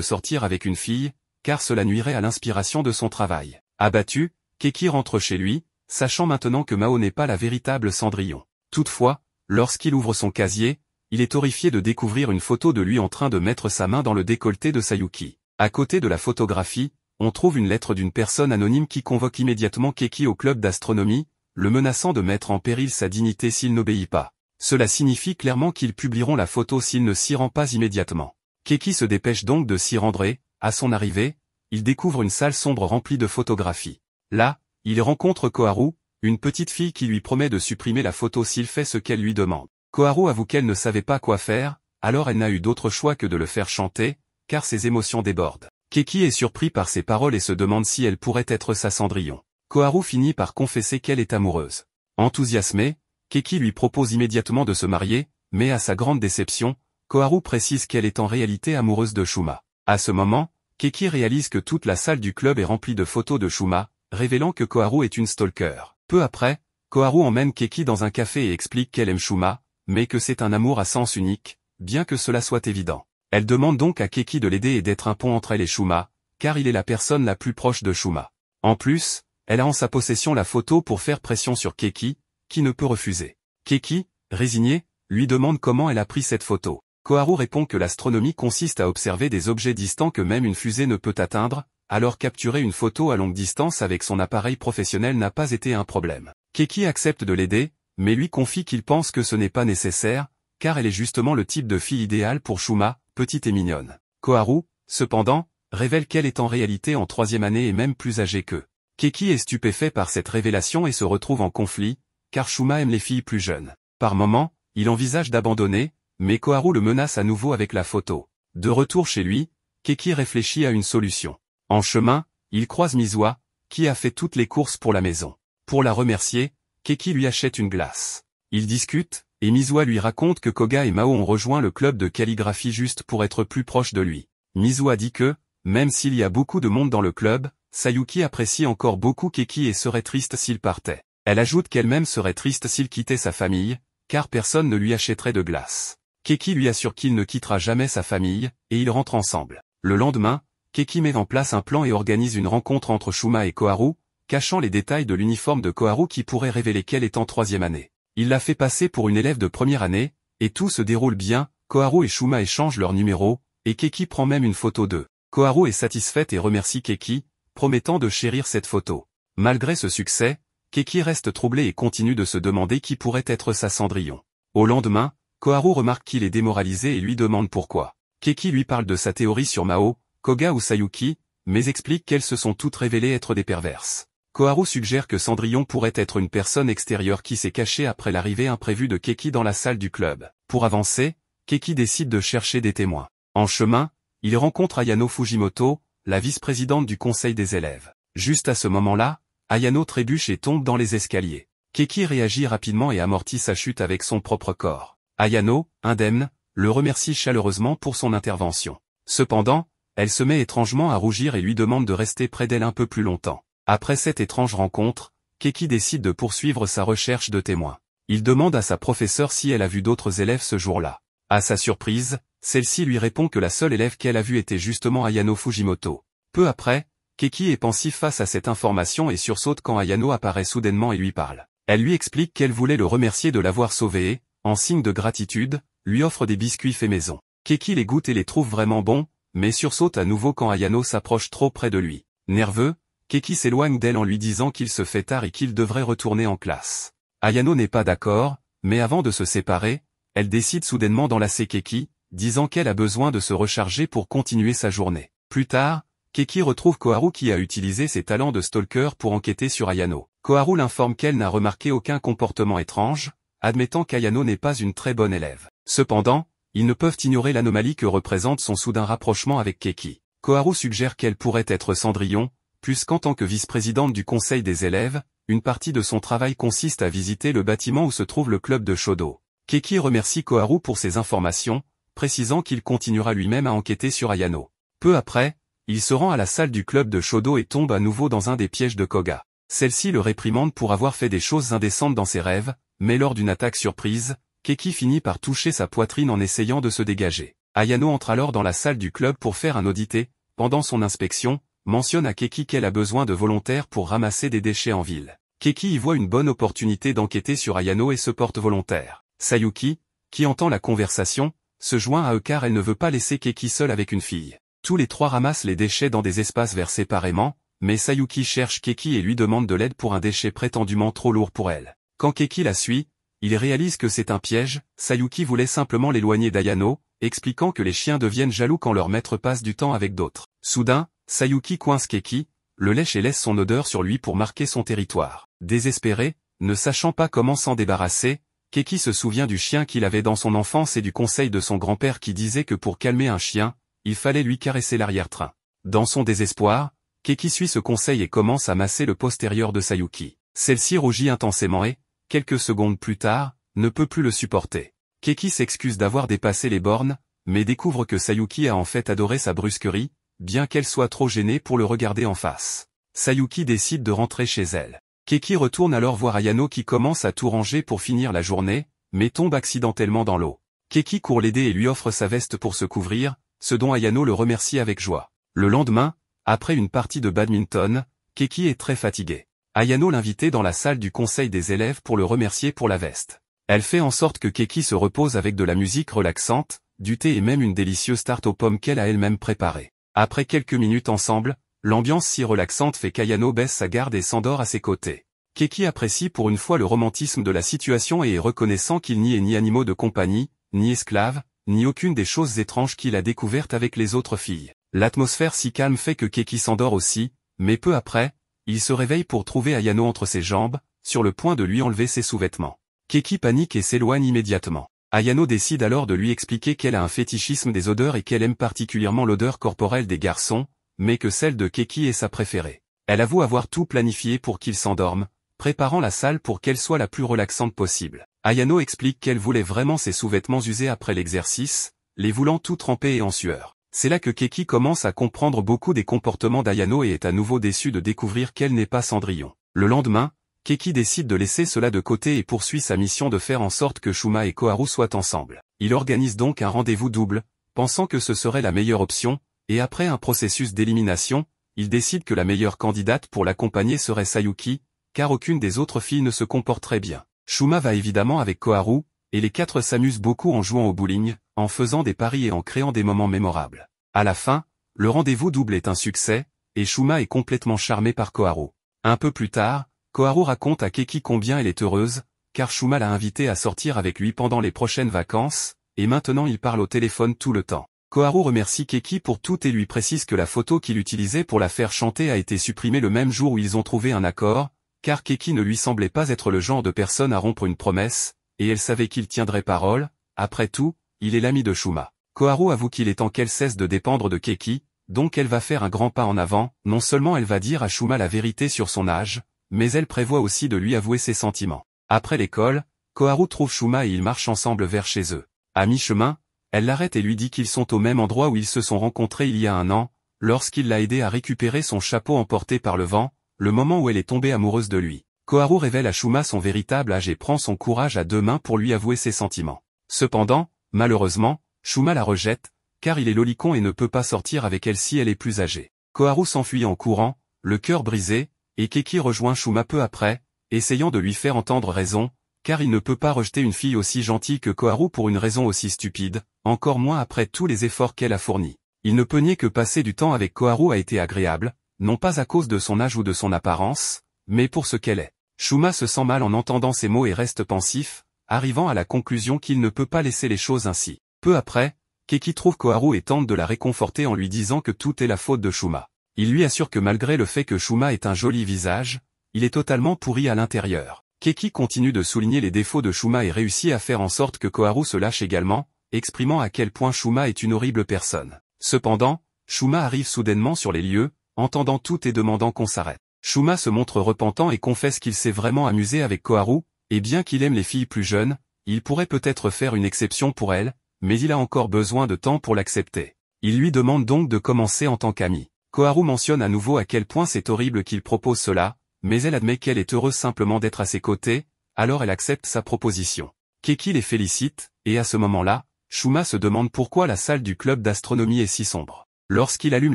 sortir avec une fille, car cela nuirait à l'inspiration de son travail. Abattu, Keki rentre chez lui, sachant maintenant que Mao n'est pas la véritable Cendrillon. Toutefois, lorsqu'il ouvre son casier, il est horrifié de découvrir une photo de lui en train de mettre sa main dans le décolleté de Sayuki. À côté de la photographie, on trouve une lettre d'une personne anonyme qui convoque immédiatement Keki au club d'astronomie, le menaçant de mettre en péril sa dignité s'il n'obéit pas. Cela signifie clairement qu'ils publieront la photo s'il ne s'y rend pas immédiatement. Keki se dépêche donc de s'y rendre et, à son arrivée, il découvre une salle sombre remplie de photographies. Là, il rencontre Koharu, une petite fille qui lui promet de supprimer la photo s'il fait ce qu'elle lui demande. Koharu avoue qu'elle ne savait pas quoi faire, alors elle n'a eu d'autre choix que de le faire chanter, car ses émotions débordent. Keki est surpris par ses paroles et se demande si elle pourrait être sa Cendrillon. Koharu finit par confesser qu'elle est amoureuse. Enthousiasmé, Keki lui propose immédiatement de se marier, mais à sa grande déception, Koharu précise qu'elle est en réalité amoureuse de Shuma. À ce moment, Keki réalise que toute la salle du club est remplie de photos de Shuma, révélant que Koharu est une stalker. Peu après, Koharu emmène Keki dans un café et explique qu'elle aime Shuma, mais que c'est un amour à sens unique, bien que cela soit évident. Elle demande donc à Keki de l'aider et d'être un pont entre elle et Shuma, car il est la personne la plus proche de Shuma. En plus, elle a en sa possession la photo pour faire pression sur Keki, qui ne peut refuser. Keki, résignée, lui demande comment elle a pris cette photo. Koharu répond que l'astronomie consiste à observer des objets distants que même une fusée ne peut atteindre, alors capturer une photo à longue distance avec son appareil professionnel n'a pas été un problème. Keki accepte de l'aider, mais lui confie qu'il pense que ce n'est pas nécessaire, car elle est justement le type de fille idéale pour Shuma, petite et mignonne. Koharu, cependant, révèle qu'elle est en réalité en 3e année et même plus âgée qu'eux. Keki est stupéfait par cette révélation et se retrouve en conflit, car Shuma aime les filles plus jeunes. Par moments, il envisage d'abandonner, mais Koharu le menace à nouveau avec la photo. De retour chez lui, Keki réfléchit à une solution. En chemin, il croise Mizuha, qui a fait toutes les courses pour la maison. Pour la remercier, Keki lui achète une glace. Ils discutent, et Mizuha lui raconte que Koga et Mao ont rejoint le club de calligraphie juste pour être plus proches de lui. Mizuha dit que, même s'il y a beaucoup de monde dans le club, Sayuki apprécie encore beaucoup Keki et serait triste s'il partait. Elle ajoute qu'elle-même serait triste s'il quittait sa famille, car personne ne lui achèterait de glace. Keki lui assure qu'il ne quittera jamais sa famille, et ils rentrent ensemble. Le lendemain, Keki met en place un plan et organise une rencontre entre Shuma et Koharu, cachant les détails de l'uniforme de Koharu qui pourrait révéler qu'elle est en 3e année. Il la fait passer pour une élève de 1re année, et tout se déroule bien, Koharu et Shuma échangent leurs numéros, et Keki prend même une photo d'eux. Koharu est satisfaite et remercie Keki, promettant de chérir cette photo. Malgré ce succès, Keki reste troublée et continue de se demander qui pourrait être sa Cendrillon. Au lendemain, Koharu remarque qu'il est démoralisé et lui demande pourquoi. Keki lui parle de sa théorie sur Mao, Koga ou Sayuki, mais explique qu'elles se sont toutes révélées être des perverses. Koharu suggère que Cendrillon pourrait être une personne extérieure qui s'est cachée après l'arrivée imprévue de Keki dans la salle du club. Pour avancer, Keki décide de chercher des témoins. En chemin, il rencontre Ayano Fujimoto, la vice-présidente du conseil des élèves. Juste à ce moment-là, Ayano trébuche et tombe dans les escaliers. Keki réagit rapidement et amortit sa chute avec son propre corps. Ayano, indemne, le remercie chaleureusement pour son intervention. Cependant, elle se met étrangement à rougir et lui demande de rester près d'elle un peu plus longtemps. Après cette étrange rencontre, Keki décide de poursuivre sa recherche de témoins. Il demande à sa professeure si elle a vu d'autres élèves ce jour-là. À sa surprise, celle-ci lui répond que la seule élève qu'elle a vue était justement Ayano Fujimoto. Peu après, Keki est pensif face à cette information et sursaute quand Ayano apparaît soudainement et lui parle. Elle lui explique qu'elle voulait le remercier de l'avoir sauvé et, en signe de gratitude, lui offre des biscuits faits maison. Keki les goûte et les trouve vraiment bons, mais sursaute à nouveau quand Ayano s'approche trop près de lui. Nerveux, Keki s'éloigne d'elle en lui disant qu'il se fait tard et qu'il devrait retourner en classe. Ayano n'est pas d'accord, mais avant de se séparer, elle décide soudainement d'enlacer Keki, disant qu'elle a besoin de se recharger pour continuer sa journée. Plus tard, Keki retrouve Koharu qui a utilisé ses talents de stalker pour enquêter sur Ayano. Koharu l'informe qu'elle n'a remarqué aucun comportement étrange, admettant qu'Ayano n'est pas une très bonne élève. Cependant, ils ne peuvent ignorer l'anomalie que représente son soudain rapprochement avec Keki. Koharu suggère qu'elle pourrait être Cendrillon, puisqu'en tant que vice-présidente du conseil des élèves, une partie de son travail consiste à visiter le bâtiment où se trouve le club de Shodo. Keki remercie Koharu pour ces informations, précisant qu'il continuera lui-même à enquêter sur Ayano. Peu après, il se rend à la salle du club de Shodo et tombe à nouveau dans un des pièges de Koga. Celle-ci le réprimande pour avoir fait des choses indécentes dans ses rêves, mais lors d'une attaque surprise, Keki finit par toucher sa poitrine en essayant de se dégager. Ayano entre alors dans la salle du club pour faire un audit et, pendant son inspection, mentionne à Keki qu'elle a besoin de volontaires pour ramasser des déchets en ville. Keki y voit une bonne opportunité d'enquêter sur Ayano et se porte volontaire. Sayuki, qui entend la conversation, se joint à eux car elle ne veut pas laisser Keki seule avec une fille. Tous les trois ramassent les déchets dans des espaces verts séparément, mais Sayuki cherche Keki et lui demande de l'aide pour un déchet prétendument trop lourd pour elle. Quand Keki la suit, il réalise que c'est un piège. Sayuki voulait simplement l'éloigner d'Ayano, expliquant que les chiens deviennent jaloux quand leur maître passe du temps avec d'autres. Soudain, Sayuki coince Keki, le lèche et laisse son odeur sur lui pour marquer son territoire. Désespéré, ne sachant pas comment s'en débarrasser, Keki se souvient du chien qu'il avait dans son enfance et du conseil de son grand-père qui disait que pour calmer un chien, il fallait lui caresser l'arrière-train. Dans son désespoir, Keki suit ce conseil et commence à masser le postérieur de Sayuki. Celle-ci rougit intensément et, quelques secondes plus tard, ne peut plus le supporter. Keki s'excuse d'avoir dépassé les bornes, mais découvre que Sayuki a en fait adoré sa brusquerie, bien qu'elle soit trop gênée pour le regarder en face. Sayuki décide de rentrer chez elle. Keki retourne alors voir Ayano qui commence à tout ranger pour finir la journée, mais tombe accidentellement dans l'eau. Keki court l'aider et lui offre sa veste pour se couvrir, ce dont Ayano le remercie avec joie. Le lendemain, après une partie de badminton, Keki est très fatiguée. Ayano l'invitait dans la salle du conseil des élèves pour le remercier pour la veste. Elle fait en sorte que Keki se repose avec de la musique relaxante, du thé et même une délicieuse tarte aux pommes qu'elle a elle-même préparée. Après quelques minutes ensemble, l'ambiance si relaxante fait qu'Ayano baisse sa garde et s'endort à ses côtés. Keki apprécie pour une fois le romantisme de la situation et est reconnaissant qu'il n'y ait ni animaux de compagnie, ni esclaves, ni aucune des choses étranges qu'il a découvertes avec les autres filles. L'atmosphère si calme fait que Keki s'endort aussi, mais peu après, il se réveille pour trouver Ayano entre ses jambes, sur le point de lui enlever ses sous-vêtements. Keki panique et s'éloigne immédiatement. Ayano décide alors de lui expliquer qu'elle a un fétichisme des odeurs et qu'elle aime particulièrement l'odeur corporelle des garçons, mais que celle de Keki est sa préférée. Elle avoue avoir tout planifié pour qu'il s'endorme, préparant la salle pour qu'elle soit la plus relaxante possible. Ayano explique qu'elle voulait vraiment ses sous-vêtements usés après l'exercice, les voulant tout trempés et en sueur. C'est là que Keki commence à comprendre beaucoup des comportements d'Ayano et est à nouveau déçue de découvrir qu'elle n'est pas Cendrillon. Le lendemain, Keki décide de laisser cela de côté et poursuit sa mission de faire en sorte que Shuma et Koharu soient ensemble. Il organise donc un rendez-vous double, pensant que ce serait la meilleure option, et après un processus d'élimination, il décide que la meilleure candidate pour l'accompagner serait Sayuki, car aucune des autres filles ne se comporterait bien. Shuma va évidemment avec Koharu, et les quatre s'amusent beaucoup en jouant au bowling, en faisant des paris et en créant des moments mémorables. À la fin, le rendez-vous double est un succès, et Shuma est complètement charmée par Koharu. Un peu plus tard, Koharu raconte à Keki combien elle est heureuse, car Shuma l'a invitée à sortir avec lui pendant les prochaines vacances, et maintenant il parle au téléphone tout le temps. Koharu remercie Keki pour tout et lui précise que la photo qu'il utilisait pour la faire chanter a été supprimée le même jour où ils ont trouvé un accord, car Keki ne lui semblait pas être le genre de personne à rompre une promesse, et elle savait qu'il tiendrait parole. Après tout, il est l'ami de Shuma. Koharu avoue qu'il est temps qu'elle cesse de dépendre de Keki, donc elle va faire un grand pas en avant. Non seulement elle va dire à Shuma la vérité sur son âge, mais elle prévoit aussi de lui avouer ses sentiments. Après l'école, Koharu trouve Shuma et ils marchent ensemble vers chez eux. À mi-chemin, elle l'arrête et lui dit qu'ils sont au même endroit où ils se sont rencontrés il y a un an, lorsqu'il l'a aidé à récupérer son chapeau emporté par le vent, le moment où elle est tombée amoureuse de lui. Koharu révèle à Shuma son véritable âge et prend son courage à deux mains pour lui avouer ses sentiments. Cependant, malheureusement, Shuma la rejette, car il est lolicon et ne peut pas sortir avec elle si elle est plus âgée. Koharu s'enfuit en courant, le cœur brisé, et Keki rejoint Shuma peu après, essayant de lui faire entendre raison, car il ne peut pas rejeter une fille aussi gentille que Koharu pour une raison aussi stupide, encore moins après tous les efforts qu'elle a fournis. Il ne peut nier que passer du temps avec Koharu a été agréable, non pas à cause de son âge ou de son apparence, mais pour ce qu'elle est. Shuma se sent mal en entendant ces mots et reste pensif, arrivant à la conclusion qu'il ne peut pas laisser les choses ainsi. Peu après, Keki trouve Koharu et tente de la réconforter en lui disant que tout est la faute de Shuma. Il lui assure que malgré le fait que Shuma ait un joli visage, il est totalement pourri à l'intérieur. Keki continue de souligner les défauts de Shuma et réussit à faire en sorte que Koharu se lâche également, exprimant à quel point Shuma est une horrible personne. Cependant, Shuma arrive soudainement sur les lieux, entendant tout et demandant qu'on s'arrête. Shuma se montre repentant et confesse qu'il s'est vraiment amusé avec Koharu, et bien qu'il aime les filles plus jeunes, il pourrait peut-être faire une exception pour elle, mais il a encore besoin de temps pour l'accepter. Il lui demande donc de commencer en tant qu'ami. Koharu mentionne à nouveau à quel point c'est horrible qu'il propose cela, mais elle admet qu'elle est heureuse simplement d'être à ses côtés, alors elle accepte sa proposition. Keki les félicite, et à ce moment-là, Shuma se demande pourquoi la salle du club d'astronomie est si sombre. Lorsqu'il allume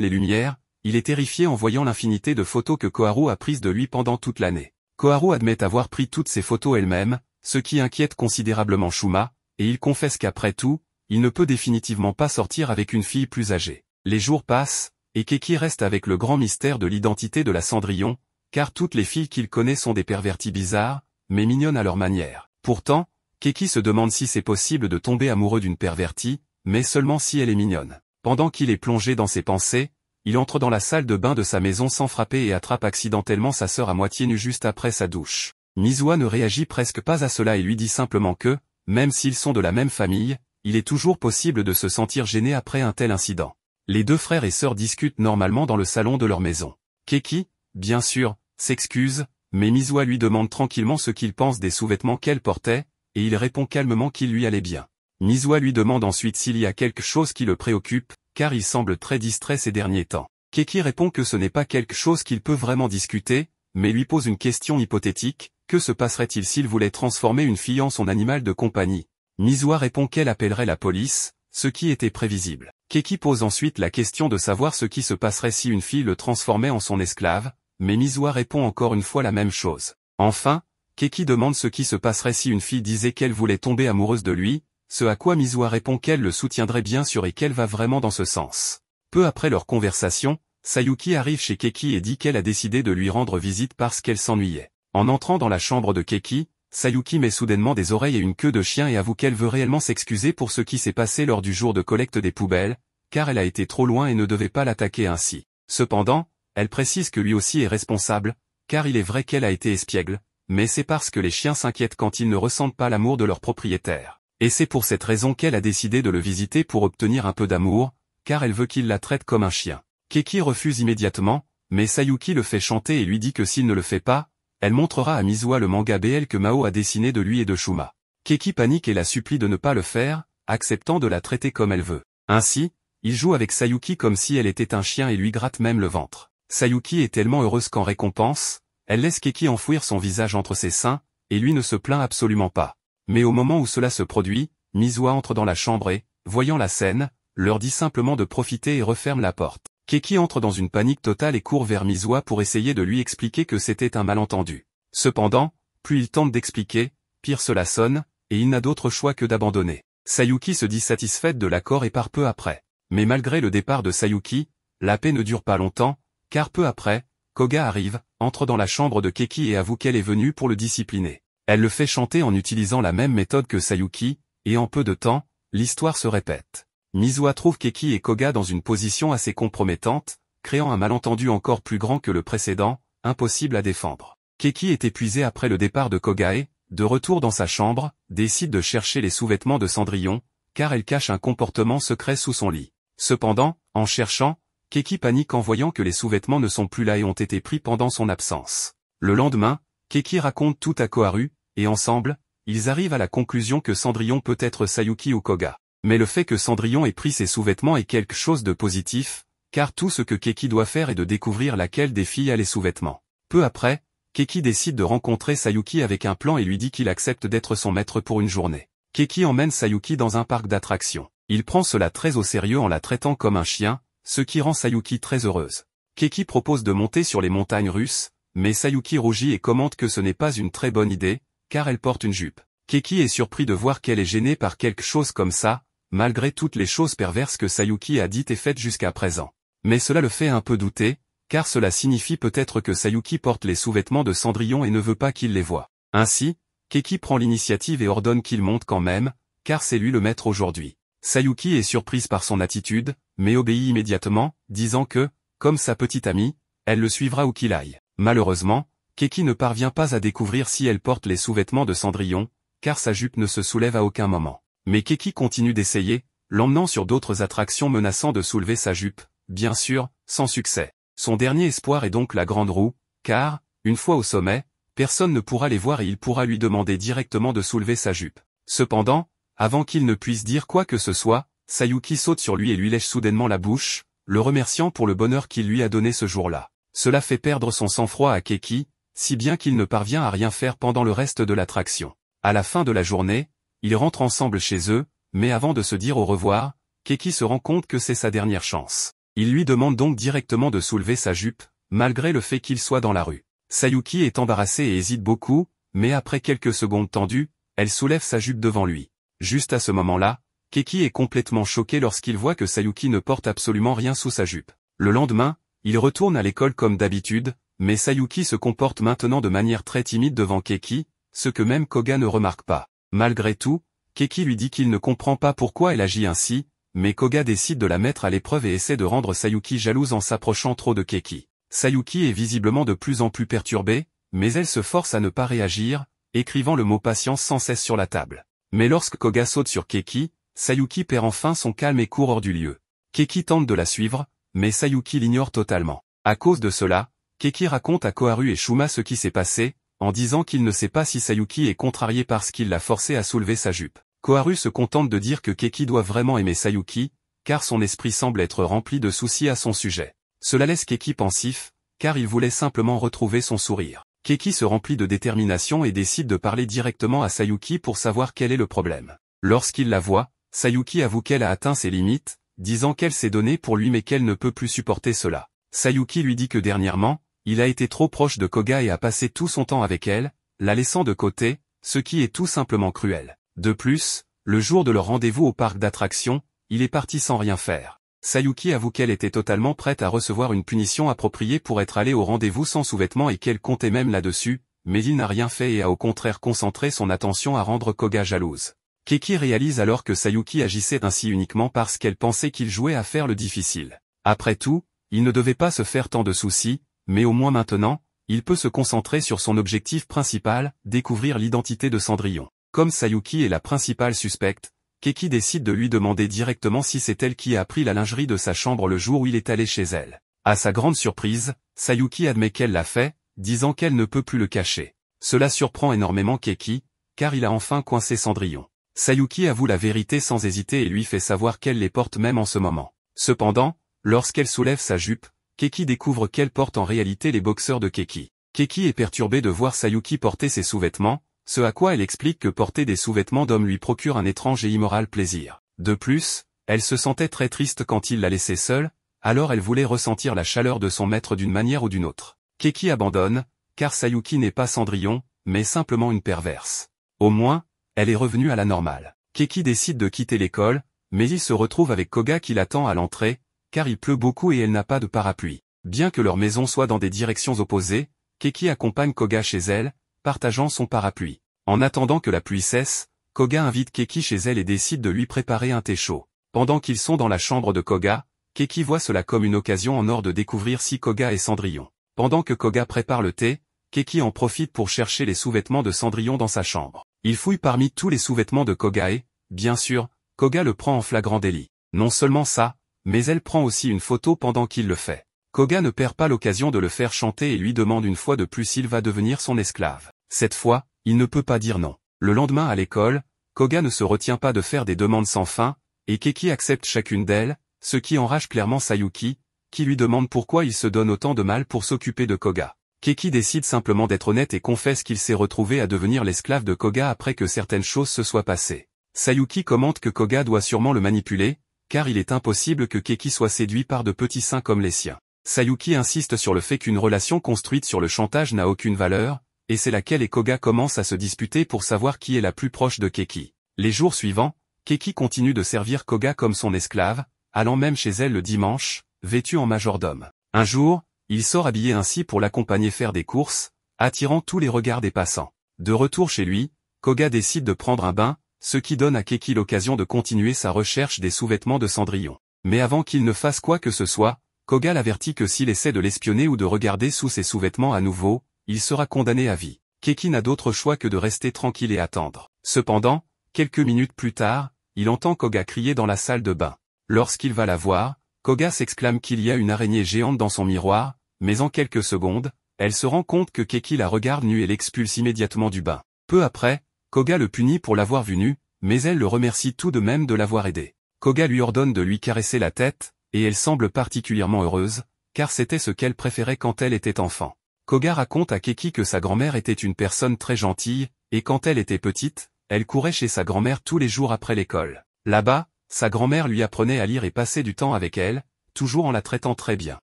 les lumières, il est terrifié en voyant l'infinité de photos que Koharu a prises de lui pendant toute l'année. Koharu admet avoir pris toutes ces photos elle-même, ce qui inquiète considérablement Shuma, et il confesse qu'après tout, il ne peut définitivement pas sortir avec une fille plus âgée. Les jours passent, et Keki reste avec le grand mystère de l'identité de la Cendrillon, car toutes les filles qu'il connaît sont des perverties bizarres, mais mignonnes à leur manière. Pourtant, Keki se demande si c'est possible de tomber amoureux d'une pervertie, mais seulement si elle est mignonne. Pendant qu'il est plongé dans ses pensées, il entre dans la salle de bain de sa maison sans frapper et attrape accidentellement sa sœur à moitié nue juste après sa douche. Mizuha ne réagit presque pas à cela et lui dit simplement que, même s'ils sont de la même famille, il est toujours possible de se sentir gêné après un tel incident. Les deux frères et sœurs discutent normalement dans le salon de leur maison. Keki, bien sûr, s'excuse, mais Mizuha lui demande tranquillement ce qu'il pense des sous-vêtements qu'elle portait, et il répond calmement qu'il lui allait bien. Mizuha lui demande ensuite s'il y a quelque chose qui le préoccupe, car il semble très distrait ces derniers temps. Keki répond que ce n'est pas quelque chose qu'il peut vraiment discuter, mais lui pose une question hypothétique, que se passerait-il s'il voulait transformer une fille en son animal de compagnie? Mizuha répond qu'elle appellerait la police, ce qui était prévisible. Keki pose ensuite la question de savoir ce qui se passerait si une fille le transformait en son esclave, mais Mizuha répond encore une fois la même chose. Enfin, Keki demande ce qui se passerait si une fille disait qu'elle voulait tomber amoureuse de lui, ce à quoi Mizuha répond qu'elle le soutiendrait bien sûr et qu'elle va vraiment dans ce sens. Peu après leur conversation, Sayuki arrive chez Keki et dit qu'elle a décidé de lui rendre visite parce qu'elle s'ennuyait. En entrant dans la chambre de Keki, Sayuki met soudainement des oreilles et une queue de chien et avoue qu'elle veut réellement s'excuser pour ce qui s'est passé lors du jour de collecte des poubelles, car elle a été trop loin et ne devait pas l'attaquer ainsi. Cependant, elle précise que lui aussi est responsable, car il est vrai qu'elle a été espiègle, mais c'est parce que les chiens s'inquiètent quand ils ne ressentent pas l'amour de leur propriétaire. Et c'est pour cette raison qu'elle a décidé de le visiter pour obtenir un peu d'amour, car elle veut qu'il la traite comme un chien. Keki refuse immédiatement, mais Sayuki le fait chanter et lui dit que s'il ne le fait pas, elle montrera à Mizuha le manga BL que Mao a dessiné de lui et de Shuma. Keki panique et la supplie de ne pas le faire, acceptant de la traiter comme elle veut. Ainsi, il joue avec Sayuki comme si elle était un chien et lui gratte même le ventre. Sayuki est tellement heureuse qu'en récompense, elle laisse Keki enfouir son visage entre ses seins, et lui ne se plaint absolument pas. Mais au moment où cela se produit, Mizuha entre dans la chambre et, voyant la scène, leur dit simplement de profiter et referme la porte. Keki entre dans une panique totale et court vers Mizuha pour essayer de lui expliquer que c'était un malentendu. Cependant, plus il tente d'expliquer, pire cela sonne, et il n'a d'autre choix que d'abandonner. Sayuki se dit satisfaite de l'accord et part peu après. Mais malgré le départ de Sayuki, la paix ne dure pas longtemps, car peu après, Koga arrive, entre dans la chambre de Keki et avoue qu'elle est venue pour le discipliner. Elle le fait chanter en utilisant la même méthode que Sayuki, et en peu de temps, l'histoire se répète. Mizuha trouve Keki et Koga dans une position assez compromettante, créant un malentendu encore plus grand que le précédent, impossible à défendre. Keki est épuisé après le départ de Koga et, de retour dans sa chambre, décide de chercher les sous-vêtements de Cendrillon, car elle cache un comportement secret sous son lit. Cependant, en cherchant, Keki panique en voyant que les sous-vêtements ne sont plus là et ont été pris pendant son absence. Le lendemain, Keki raconte tout à Koharu, et ensemble, ils arrivent à la conclusion que Cendrillon peut être Sayuki ou Koga. Mais le fait que Cendrillon ait pris ses sous-vêtements est quelque chose de positif, car tout ce que Keki doit faire est de découvrir laquelle des filles a les sous-vêtements. Peu après, Keki décide de rencontrer Sayuki avec un plan et lui dit qu'il accepte d'être son maître pour une journée. Keki emmène Sayuki dans un parc d'attractions. Il prend cela très au sérieux en la traitant comme un chien, ce qui rend Sayuki très heureuse. Keki propose de monter sur les montagnes russes, mais Sayuki rougit et commente que ce n'est pas une très bonne idée, car elle porte une jupe. Keki est surpris de voir qu'elle est gênée par quelque chose comme ça, malgré toutes les choses perverses que Sayuki a dites et faites jusqu'à présent. Mais cela le fait un peu douter, car cela signifie peut-être que Sayuki porte les sous-vêtements de Cendrillon et ne veut pas qu'il les voie. Ainsi, Keki prend l'initiative et ordonne qu'il monte quand même, car c'est lui le maître aujourd'hui. Sayuki est surprise par son attitude, mais obéit immédiatement, disant que, comme sa petite amie, elle le suivra où qu'il aille. Malheureusement, Keki ne parvient pas à découvrir si elle porte les sous-vêtements de Cendrillon, car sa jupe ne se soulève à aucun moment. Mais Keki continue d'essayer, l'emmenant sur d'autres attractions menaçant de soulever sa jupe, bien sûr, sans succès. Son dernier espoir est donc la grande roue, car, une fois au sommet, personne ne pourra les voir et il pourra lui demander directement de soulever sa jupe. Cependant, avant qu'il ne puisse dire quoi que ce soit, Sayuki saute sur lui et lui lèche soudainement la bouche, le remerciant pour le bonheur qu'il lui a donné ce jour-là. Cela fait perdre son sang-froid à Keki, si bien qu'il ne parvient à rien faire pendant le reste de l'attraction. À la fin de la journée, ils rentrent ensemble chez eux, mais avant de se dire au revoir, Keki se rend compte que c'est sa dernière chance. Il lui demande donc directement de soulever sa jupe, malgré le fait qu'il soit dans la rue. Sayuki est embarrassée et hésite beaucoup, mais après quelques secondes tendues, elle soulève sa jupe devant lui. Juste à ce moment-là, Keki est complètement choqué lorsqu'il voit que Sayuki ne porte absolument rien sous sa jupe. Le lendemain, il retourne à l'école comme d'habitude, mais Sayuki se comporte maintenant de manière très timide devant Keki, ce que même Koga ne remarque pas. Malgré tout, Keki lui dit qu'il ne comprend pas pourquoi elle agit ainsi, mais Koga décide de la mettre à l'épreuve et essaie de rendre Sayuki jalouse en s'approchant trop de Keki. Sayuki est visiblement de plus en plus perturbée, mais elle se force à ne pas réagir, écrivant le mot patience sans cesse sur la table. Mais lorsque Koga saute sur Keki, Sayuki perd enfin son calme et court hors du lieu. Keki tente de la suivre, mais Sayuki l'ignore totalement. À cause de cela, Keki raconte à Koharu et Shuma ce qui s'est passé, en disant qu'il ne sait pas si Sayuki est contrarié parce qu'il l'a forcé à soulever sa jupe. Koharu se contente de dire que Keki doit vraiment aimer Sayuki, car son esprit semble être rempli de soucis à son sujet. Cela laisse Keki pensif, car il voulait simplement retrouver son sourire. Keki se remplit de détermination et décide de parler directement à Sayuki pour savoir quel est le problème. Lorsqu'il la voit, Sayuki avoue qu'elle a atteint ses limites, disant qu'elle s'est donnée pour lui mais qu'elle ne peut plus supporter cela. Sayuki lui dit que dernièrement, il a été trop proche de Koga et a passé tout son temps avec elle, la laissant de côté, ce qui est tout simplement cruel. De plus, le jour de leur rendez-vous au parc d'attractions, il est parti sans rien faire. Sayuki avoue qu'elle était totalement prête à recevoir une punition appropriée pour être allée au rendez-vous sans sous-vêtements et qu'elle comptait même là-dessus, mais il n'a rien fait et a au contraire concentré son attention à rendre Koga jalouse. Keki réalise alors que Sayuki agissait ainsi uniquement parce qu'elle pensait qu'il jouait à faire le difficile. Après tout, il ne devait pas se faire tant de soucis, mais au moins maintenant, il peut se concentrer sur son objectif principal, découvrir l'identité de Cendrillon. Comme Sayuki est la principale suspecte, Keki décide de lui demander directement si c'est elle qui a pris la lingerie de sa chambre le jour où il est allé chez elle. À sa grande surprise, Sayuki admet qu'elle l'a fait, disant qu'elle ne peut plus le cacher. Cela surprend énormément Keki, car il a enfin coincé Cendrillon. Sayuki avoue la vérité sans hésiter et lui fait savoir qu'elle les porte même en ce moment. Cependant, lorsqu'elle soulève sa jupe, Keki découvre qu'elle porte en réalité les boxeurs de Keki. Keki est perturbée de voir Sayuki porter ses sous-vêtements, ce à quoi elle explique que porter des sous-vêtements d'homme lui procure un étrange et immoral plaisir. De plus, elle se sentait très triste quand il la laissait seule, alors elle voulait ressentir la chaleur de son maître d'une manière ou d'une autre. Keki abandonne, car Sayuki n'est pas Cendrillon, mais simplement une perverse. Au moins, elle est revenue à la normale. Keki décide de quitter l'école, mais il se retrouve avec Koga qui l'attend à l'entrée, car il pleut beaucoup et elle n'a pas de parapluie. Bien que leur maison soit dans des directions opposées, Keki accompagne Koga chez elle, partageant son parapluie. En attendant que la pluie cesse, Koga invite Keki chez elle et décide de lui préparer un thé chaud. Pendant qu'ils sont dans la chambre de Koga, Keki voit cela comme une occasion en or de découvrir si Koga est Cendrillon. Pendant que Koga prépare le thé, Keki en profite pour chercher les sous-vêtements de Cendrillon dans sa chambre. Il fouille parmi tous les sous-vêtements de Koga et, bien sûr, Koga le prend en flagrant délit. Non seulement ça, mais elle prend aussi une photo pendant qu'il le fait. Koga ne perd pas l'occasion de le faire chanter et lui demande une fois de plus s'il va devenir son esclave. Cette fois, il ne peut pas dire non. Le lendemain à l'école, Koga ne se retient pas de faire des demandes sans fin, et Keki accepte chacune d'elles, ce qui enrage clairement Sayuki, qui lui demande pourquoi il se donne autant de mal pour s'occuper de Koga. Keki décide simplement d'être honnête et confesse qu'il s'est retrouvé à devenir l'esclave de Koga après que certaines choses se soient passées. Sayuki commente que Koga doit sûrement le manipuler, car il est impossible que Keki soit séduit par de petits seins comme les siens. Sayuki insiste sur le fait qu'une relation construite sur le chantage n'a aucune valeur, et c'est laquelle et Koga commence à se disputer pour savoir qui est la plus proche de Keki. Les jours suivants, Keki continue de servir Koga comme son esclave, allant même chez elle le dimanche, vêtu en majordome. Un jour, il sort habillé ainsi pour l'accompagner faire des courses, attirant tous les regards des passants. De retour chez lui, Koga décide de prendre un bain, ce qui donne à Keki l'occasion de continuer sa recherche des sous-vêtements de Cendrillon. Mais avant qu'il ne fasse quoi que ce soit, Koga l'avertit que s'il essaie de l'espionner ou de regarder sous ses sous-vêtements à nouveau, il sera condamné à vie. Keki n'a d'autre choix que de rester tranquille et attendre. Cependant, quelques minutes plus tard, il entend Koga crier dans la salle de bain. Lorsqu'il va la voir, Koga s'exclame qu'il y a une araignée géante dans son miroir, mais en quelques secondes, elle se rend compte que Keki la regarde nue et l'expulse immédiatement du bain. Peu après, Koga le punit pour l'avoir vu nu, mais elle le remercie tout de même de l'avoir aidé. Koga lui ordonne de lui caresser la tête, et elle semble particulièrement heureuse, car c'était ce qu'elle préférait quand elle était enfant. Koga raconte à Keki que sa grand-mère était une personne très gentille, et quand elle était petite, elle courait chez sa grand-mère tous les jours après l'école. Là-bas, sa grand-mère lui apprenait à lire et passait du temps avec elle, toujours en la traitant très bien.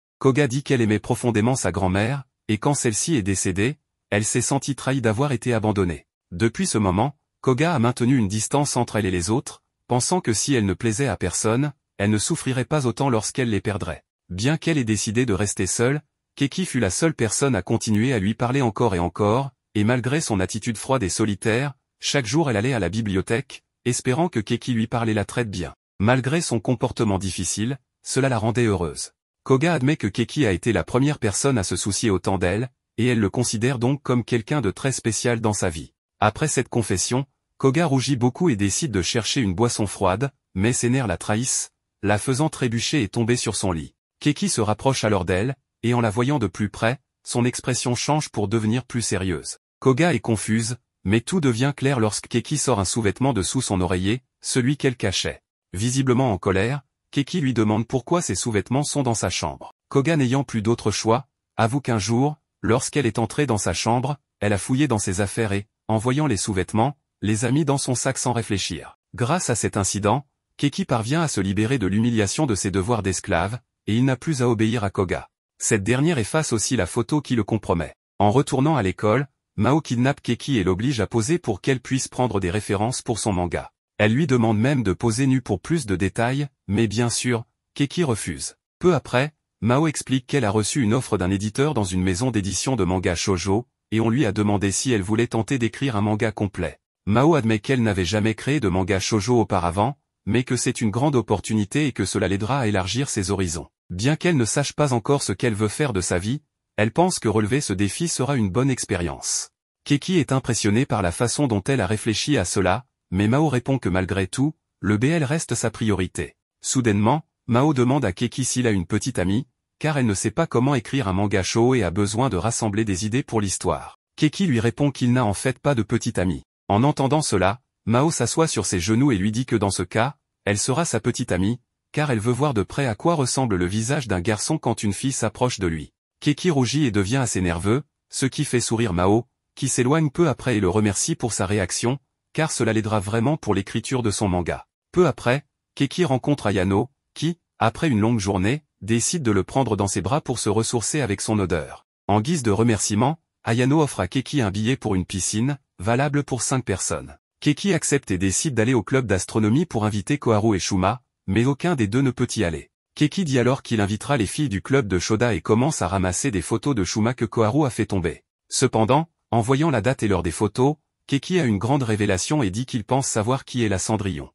Koga dit qu'elle aimait profondément sa grand-mère, et quand celle-ci est décédée, elle s'est sentie trahie d'avoir été abandonnée. Depuis ce moment, Koga a maintenu une distance entre elle et les autres, pensant que si elle ne plaisait à personne, elle ne souffrirait pas autant lorsqu'elle les perdrait. Bien qu'elle ait décidé de rester seule, Keki fut la seule personne à continuer à lui parler encore et encore, et malgré son attitude froide et solitaire, chaque jour elle allait à la bibliothèque, espérant que Keki lui parlait la traite bien. Malgré son comportement difficile, cela la rendait heureuse. Koga admet que Keki a été la première personne à se soucier autant d'elle, et elle le considère donc comme quelqu'un de très spécial dans sa vie. Après cette confession, Koga rougit beaucoup et décide de chercher une boisson froide, mais ses nerfs la trahissent, la faisant trébucher et tomber sur son lit. Keki se rapproche alors d'elle, et en la voyant de plus près, son expression change pour devenir plus sérieuse. Koga est confuse, mais tout devient clair lorsque Keki sort un sous-vêtement de sous son oreiller, celui qu'elle cachait. Visiblement en colère, Keki lui demande pourquoi ses sous-vêtements sont dans sa chambre. Koga n'ayant plus d'autre choix, avoue qu'un jour, lorsqu'elle est entrée dans sa chambre, elle a fouillé dans ses affaires et, en voyant les sous-vêtements, les a mis dans son sac sans réfléchir. Grâce à cet incident, Keki parvient à se libérer de l'humiliation de ses devoirs d'esclave, et il n'a plus à obéir à Koga. Cette dernière efface aussi la photo qui le compromet. En retournant à l'école, Mao kidnappe Keki et l'oblige à poser pour qu'elle puisse prendre des références pour son manga. Elle lui demande même de poser nue pour plus de détails, mais bien sûr, Keki refuse. Peu après, Mao explique qu'elle a reçu une offre d'un éditeur dans une maison d'édition de manga shoujo, et on lui a demandé si elle voulait tenter d'écrire un manga complet. Mao admet qu'elle n'avait jamais créé de manga shoujo auparavant, mais que c'est une grande opportunité et que cela l'aidera à élargir ses horizons. Bien qu'elle ne sache pas encore ce qu'elle veut faire de sa vie, elle pense que relever ce défi sera une bonne expérience. Keki est impressionnée par la façon dont elle a réfléchi à cela, mais Mao répond que malgré tout, le BL reste sa priorité. Soudainement, Mao demande à Keki s'il a une petite amie, car elle ne sait pas comment écrire un manga shoujo et a besoin de rassembler des idées pour l'histoire. Keki lui répond qu'il n'a en fait pas de petite amie. En entendant cela, Mao s'assoit sur ses genoux et lui dit que dans ce cas, elle sera sa petite amie, car elle veut voir de près à quoi ressemble le visage d'un garçon quand une fille s'approche de lui. Keki rougit et devient assez nerveux, ce qui fait sourire Mao, qui s'éloigne peu après et le remercie pour sa réaction, car cela l'aidera vraiment pour l'écriture de son manga. Peu après, Keki rencontre Ayano, qui, après une longue journée, décide de le prendre dans ses bras pour se ressourcer avec son odeur. En guise de remerciement, Ayano offre à Keki un billet pour une piscine, valable pour 5 personnes. Keki accepte et décide d'aller au club d'astronomie pour inviter Koharu et Shuma, mais aucun des deux ne peut y aller. Keki dit alors qu'il invitera les filles du club de Shoda et commence à ramasser des photos de Shuma que Koharu a fait tomber. Cependant, en voyant la date et l'heure des photos, Keki a une grande révélation et dit qu'il pense savoir qui est la Cendrillon.